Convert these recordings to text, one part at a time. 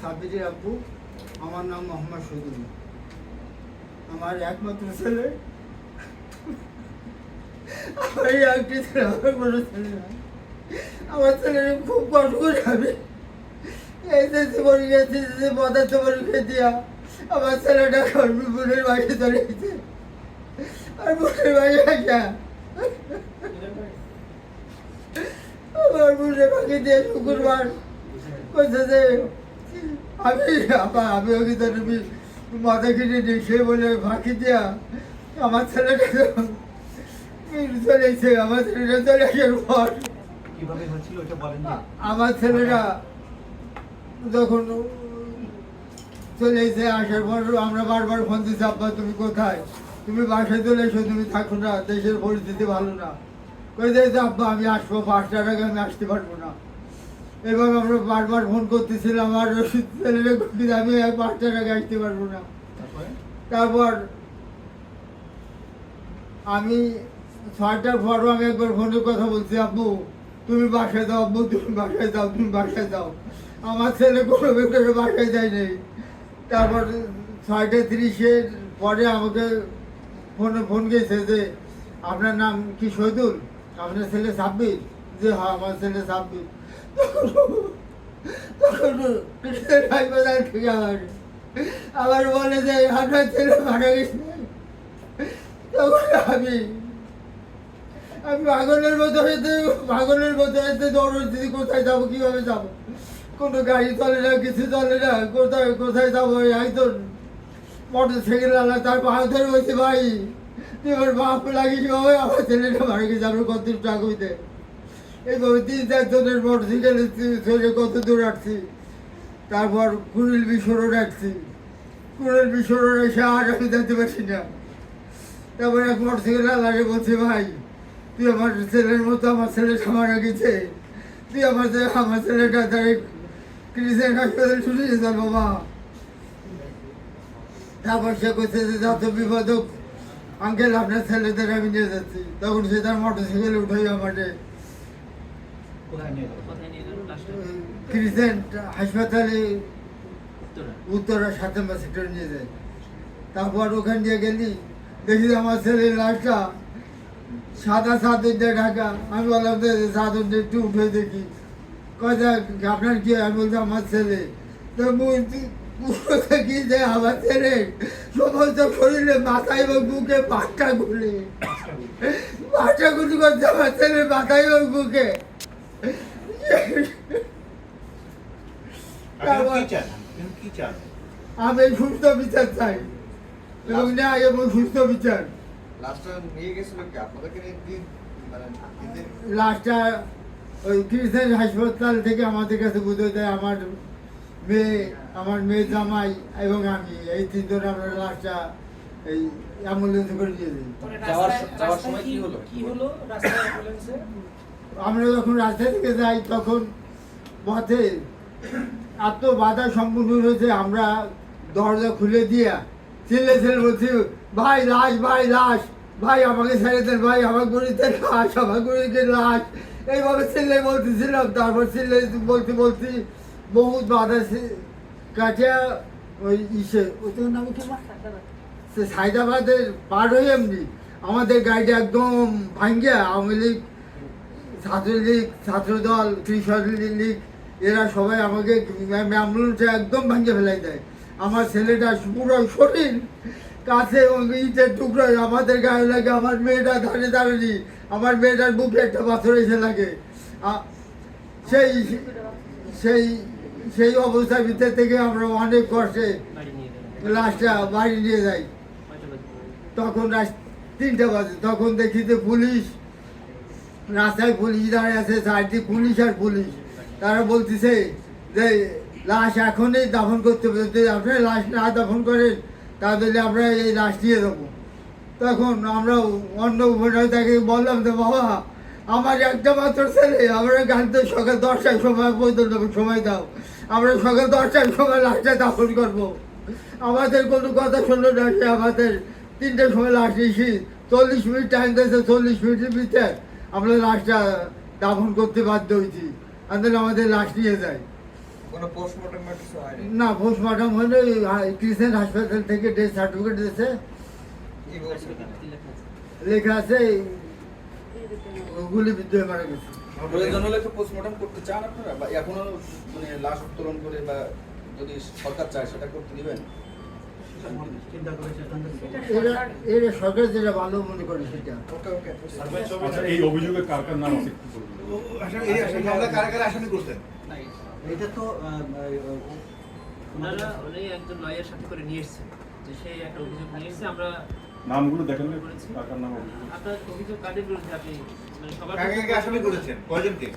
সাব্বিরের আব্বু, আমার নাম মোহাম্মদ শহীদুল্লাহ। আমার একমাত্র ছেলে, আমার ছেলে খুব কষ্ট করে খাবে। এসএসসি পরীক্ষা পদার্থ পরীক্ষা দিয়া আমার ছেলেটা বোনের বাড়ি চলে গেছে। আর বোনের বাড়ি আসা আমার বোনের বাড়ি দিয়ে শুক্রবার বলছে যে আমি ওকে তো মাথা কিনে নিই, সে বলে ফাঁকি দিয়া আমার ছেলেটা চলেছে। আমার ছেলেটা চলে আসার পর আমার ছেলেরা যখন চলে এসে আসার পর আমরা বারবার ফোন দিচ্ছি, আব্বা তুমি কোথায়, তুমি বাসায় চলে এসো, তুমি থাকো না, দেশের পরিস্থিতি ভালো না। কই যে আব্বা আমি আসবো, 5টার আগে আমি আসতে পারবো না। এবার আমরা বারবার ফোন করতেছিলাম, আর ছেলেরা আমি 5টার আগে আসতে পারবো না। তারপর আমি 6টার পরও আমি একবার ফোনে কথা বলছি, আব্বু তুমি বাসায় যাও, আব্বু তুমি বাসায় যাও, তুমি বাসায় যাও। আমার ছেলে কোনো বেকারে বাসায় যায় নাই। তারপর 6:30 পরে আমাকে ফোন গেছে যে আপনার নাম কি শহীদুল, আপনার ছেলে সাব্বির? যে হ্যাঁ আমার ছেলে সাব্বির। তখন আবার বলে যে আপনার ছেলে মারা গেছে। তখন আমি পাগলের মতো হইতে দৌড়ছি, কোথায় যাবো, কিভাবে যাবো, কোনো গাড়ি চলে না, কিছু চলে না, কোথায় যাবো। একজন মোটর সাইকেল আলা তার পা ধরে বলছে, ভাই তোমার বাপ লাগিস বাবা, আমার ছেলেটা মারা গেছে, আমরা কত টাকা হইতে। এইভাবে 3-4 জনের মোটর সাইকেলে চলে কত দূর আসছি। তারপর কুড়িল বিশ্বরও রাখছি, কুড়িল বিশ্বরও এসে আর আমি যেতে পারছি না। তারপর এক মোটর সাইকেল আলারে বলছে, ভাই তুই আমার ছেলের মতো, আমার ছেলেটা মারা গেছে, তুই আমার ছেলেটা তাই ক্রিসেন্ট হাসপাতালে শুনে যা বাবা। তারপর সে করছে যে যত বিপদক আঙ্কেল আপনার ছেলেদের আমি নিয়ে যাচ্ছি। তখন সে তার মোটর সাইকেলে উঠাই আমাকে ক্রিসেন্ট হাসপাতালে উত্তরা 7 নম্বর সেক্টর নিয়ে যায়। তারপর ওখান দিয়ে গেলি, দেখি আমার ছেলের লাশটা সাদা চাদর দিয়ে ঢাকা। আমি বললাম যে চাদর দিয়ে একটু উঠে দেখি, কথা আপনার কি? আমি বলছি আমার ছেলে। তো কি যে আমার ছেলে সমস্ত শরীরে মাথায় এবং বুকে পাঁচটা গুলি করছে আমার ছেলের মাথায় এবং বুকে। আমি সুস্থ বিচার চাই এবং ন্যায় এবং সুস্থ বিচার। লাশটা ওই ক্রিসেন্ট হাসপাতাল থেকে আমাদের কাছে বুঝে দেয় আমার মেয়ে জামাই এবং আমি, এই 3 জন আমরা লাশটা এই অ্যাম্বুলেন্সে করে নিয়ে যাই। আমরা যখন রাস্তা থেকে যাই তখন পথে এত বাধা সম্পূর্ণ হয়েছে, আমরা দরজা খুলে দিয়া ছেলে বলছি, ভাই লাশ, ভাই লাশ, ভাই আমাকে ছেড়ে দেন, ভাই আমার গরিতে লাশ, আমার গরিতে লাশ, এইভাবে ছেলে বলতেছিলাম। তারপর ছেলে বলছি বহুত বাধা কাটিয়া ওই ওই নাম কি সাইদাবাদের পার হয়ে এমনি আমাদের গাড়িটা একদম ভাঙ্গিয়া আওয়ামী লীগ, ছাত্রলীগ, ছাত্রদল, কৃষক লীগ এরা সবাই আমাকে অ্যাম্বুলেন্সে একদম ভাঙ্গে ফেলাই দেয়। আমার ছেলেটা পুরো শরীর কাছে ইটের টুকরো আমাদের গায়ে লাগে। আমার মেয়েটা দাঁড়ানি, আমার মেয়েটার বুকে একটা পাথর এসে লাগে। সেই সেই সেই অবস্থার ভিতর থেকে আমরা অনেক কষ্টে লাশটা বাড়ি নিয়ে যাই। তখন 3টা বাজে, তখন দেখি যে পুলিশ রাস্তায়, পুলিশ দাঁড়িয়ে আছে, চারদিকে পুলিশ আর পুলিশ। তারা বলতেছে যে লাশ এখনই দাফন করতে হবে, যদি আপনি লাশ না দাফন করেন তাহলে আমরা এই লাশ দিয়ে দেবো। তখন আমরা অন্য উপনেতাকে বললাম যে বাবা আমার একটা মাত্র ছেলে, আমরা গাড়িতে সকাল 10টার সময় পর্যন্ত সময় দাও, আমরা সকাল 10টার সময় লাশটা দাফন করবো। আমাদের কোনো কথা শুনলো না, সে আমাদের 3টার সময় লাশ এসে 40 মিনিট টাইম দিয়েছে, 40 মিনিটের ভিতরে আমরা লাশটা দাফন করতে বাধ্য হয়েছি, আমাদের লাশ নিয়ে যায়। কোনো পোস্টমর্টম বা কিছু হয়নি? না, পোস্টমর্টম হলে ক্রিসেন্ট হাসপাতাল থেকে ডেথ সার্টিফিকেট দিয়েছে, কি বলছে? লেখা আছে গুলিবিদ্ধ হয়ে মারা গেছে। প্রয়োজন হলে পোস্টমর্টম করতে চান আপনারা, বা এখনো মানে লাশ উত্তোলন করে, বা যদি সরকার চায় সেটা করতে দিবেন? এরা সরকার যেটা ভালো মনে করে সেটা। ওকে ওকে। আচ্ছা, এই অভিযোগে কার কার নাম আছে একটু বলবেন? এই মামলা কারা কারা আসামি করতেন? এটা তো ওনারা উনি একজন লয়ার সাথে করে নিয়ে এসেছেন, যে সে একটা অভিযোগ নিয়ে এসেছে। আমরা নামগুলো দেখেন না, কার কার নাম অভিযোগ? আপনার অভিযোগ কাদের বিরুদ্ধে আপনি মানে সবার কাকে কাকে আসামি করেছেন? কয়জনকে?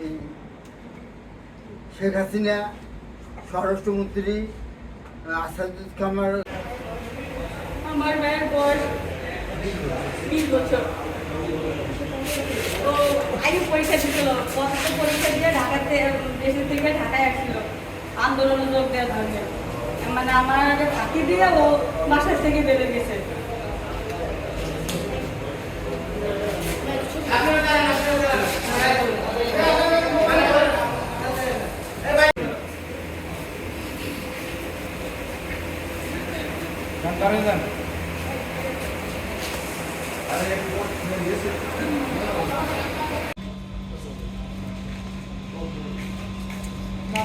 এই শেখ হাসিনা, স্বরাষ্ট্রমন্ত্রী আসাদুজ্জামান। আমার মায়ের বয়স 20 বছর। তো আগে পরীক্ষা দিছিল, পরীক্ষা দিয়ে ঢাকাতে দেশের থেকে ঢাকায় আসছিল আন্দোলনে যোগ দেওয়ার জন্য। মানে আমার আগে ফাঁকি দিয়ে ও বাসার থেকে বেরিয়ে গেছে। না,